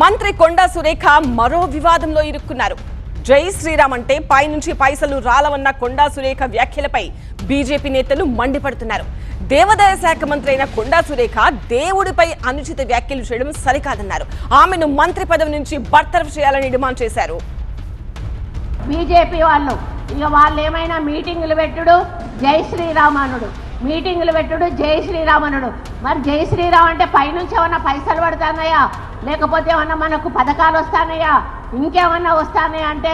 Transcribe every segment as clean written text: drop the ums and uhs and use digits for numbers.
మంత్రి కొండా సురేఖ మరో వివాదంలో ఇరుక్కున్నారు. జై శ్రీరామ్ అంటే పైనుంచి పైసలు రాలవన్న కొండా సురేఖ వ్యాఖ్యలపై బీజేపీ నేతలు మండిపడుతున్నారు. దేవాదాయ శాఖ మంత్రి అయిన కొండా సురేఖ దేవుడిపై అనుచిత వ్యాఖ్యలు చేయడం సరికాదన్నారు. ఆమెను మంత్రి పదవి నుంచి బర్తరఫ్ చేయాలని డిమాండ్ చేశారు. బీజేపీ వాళ్ళు ఏమైనా మీటింగులు పెట్టుడు జై శ్రీరామనుడు, మీటింగులు పెట్టుడు జై శ్రీరామనుడు. మరి జై శ్రీరామ్ అంటే పైనుంచి ఏమన్నా పైసలు పడుతున్నాయా, లేకపోతే ఏమన్నా మనకు పథకాలు వస్తానయా, ఇంకేమన్నా వస్తానయా అంటే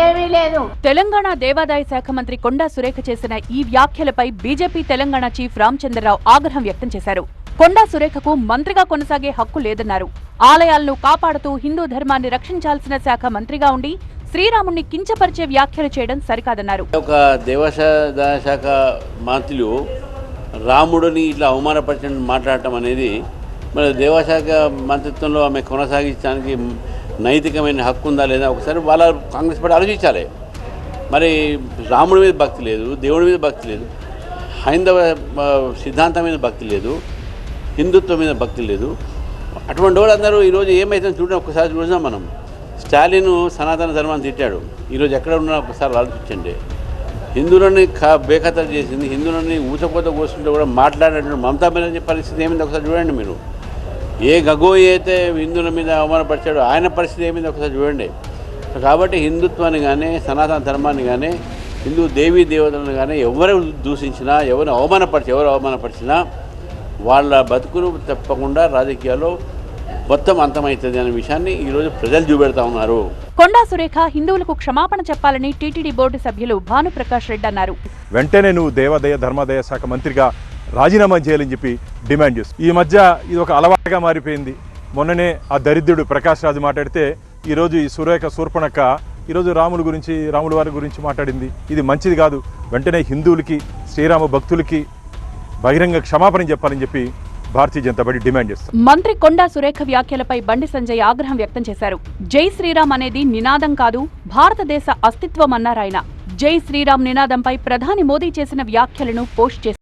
ఏమీ లేదు. తెలంగాణ దేవాదాయ శాఖ మంత్రి కొండా సురేఖ చేసిన ఈ వ్యాఖ్యలపై బీజేపీ తెలంగాణ చీఫ్ రామచంద్రరావు ఆగ్రహం వ్యక్తం చేశారు. కొండా సురేఖకు మంత్రిగా కొనసాగే హక్కు లేదన్నారు. ఆలయాలను కాపాడుతూ హిందూ ధర్మాన్ని రక్షించాల్సిన శాఖ మంత్రిగా ఉండి శ్రీరాముణ్ణి కించపరిచే వ్యాఖ్యలు చేయడం సరికాదన్నారు. ఒక దేవాదాయ శాఖ మంత్రులు రాముడిని ఇట్లా అవమానపరిచిన మాట్లాడటం అనేది మరి దేవాశాఖ మంత్రిత్వంలో ఆమె కొనసాగించడానికి నైతికమైన హక్కు ఉందా లేదా ఒకసారి వాళ్ళ కాంగ్రెస్ పార్టీ ఆలోచించాలి. మరి రాముడి మీద భక్తి లేదు, దేవుడి మీద భక్తి లేదు, హైందవ సిద్ధాంతం మీద భక్తి లేదు, హిందుత్వం మీద భక్తి లేదు. అటువంటి వాళ్ళందరూ ఈరోజు ఏమైతుందో చూడండి, ఒకసారి చూసాం మనం. స్టాలిన్ సనాతన ధర్మాన్ని తిట్టాడు, ఈరోజు ఎక్కడ ఉన్నా ఒకసారి ఆలోచించండి. హిందువులని బేఖతరు చేసింది, హిందువులని ఊచకోత కోసుకుంటే కూడా మాట్లాడేటువంటి మమతా బెనర్జీ పరిస్థితి ఏమైంది ఒకసారి చూడండి. మీరు ఏ గగోయి అయితే హిందువుల మీద అవమానపరిచాడో ఆయన పరిస్థితి ఏమైంది ఒకసారి చూడండి. కాబట్టి హిందుత్వాన్ని కానీ సనాతన ధర్మాన్ని కానీ హిందూ దేవీ దేవతలను కానీ ఎవరు దూషించినా, ఎవరు అవమానపరిచినా వాళ్ళ బతుకును తప్పకుండా రాజకీయాల్లో మొత్తం అంతమవుతుంది అనే విషయాన్ని ఈరోజు ప్రజలు చూపెడతా ఉన్నారు. కొండా సురేఖ హిందువులకు క్షమాపణ చెప్పాలని టీటీడీ బోర్డు సభ్యులు భానుప్రకాష్ రెడ్డి అన్నారు. వెంటనే నువ్వు దేవాదాయ ధర్మాదాయ శాఖ మంత్రిగా రాజీనామా చేయాలని చెప్పి డిమాండ్ చేస్తుంది. ఈ మధ్య ఇది ఒక అలవాటుగా మారిపోయింది. మొన్ననే ఆ దరిద్రుడు ప్రకాష్ రాజు మాట్లాడితే ఈరోజు ఈ సురేఖ శూర్పణక్క ఈరోజు రాముల వారి గురించి మాట్లాడింది. ఇది మంచిది కాదు. వెంటనే హిందువులకి శ్రీరామ భక్తులకి బహిరంగ క్షమాపణ చెప్పాలని చెప్పి భారతీయ జనతా పార్టీ డిమాండ్ చేస్తారు. మంత్రి కొండా సురేఖ వ్యాఖ్యలపై బండి సంజయ్ ఆగ్రహం వ్యక్తం చేశారు. జై శ్రీరామ్ అనేది నినాదం కాదు, భారతదేశ అస్తిత్వం అన్నారాయన. జై శ్రీరామ్ నినాదంపై ప్రధాని మోదీ చేసిన వ్యాఖ్యలను పోస్ట్ చేశారు.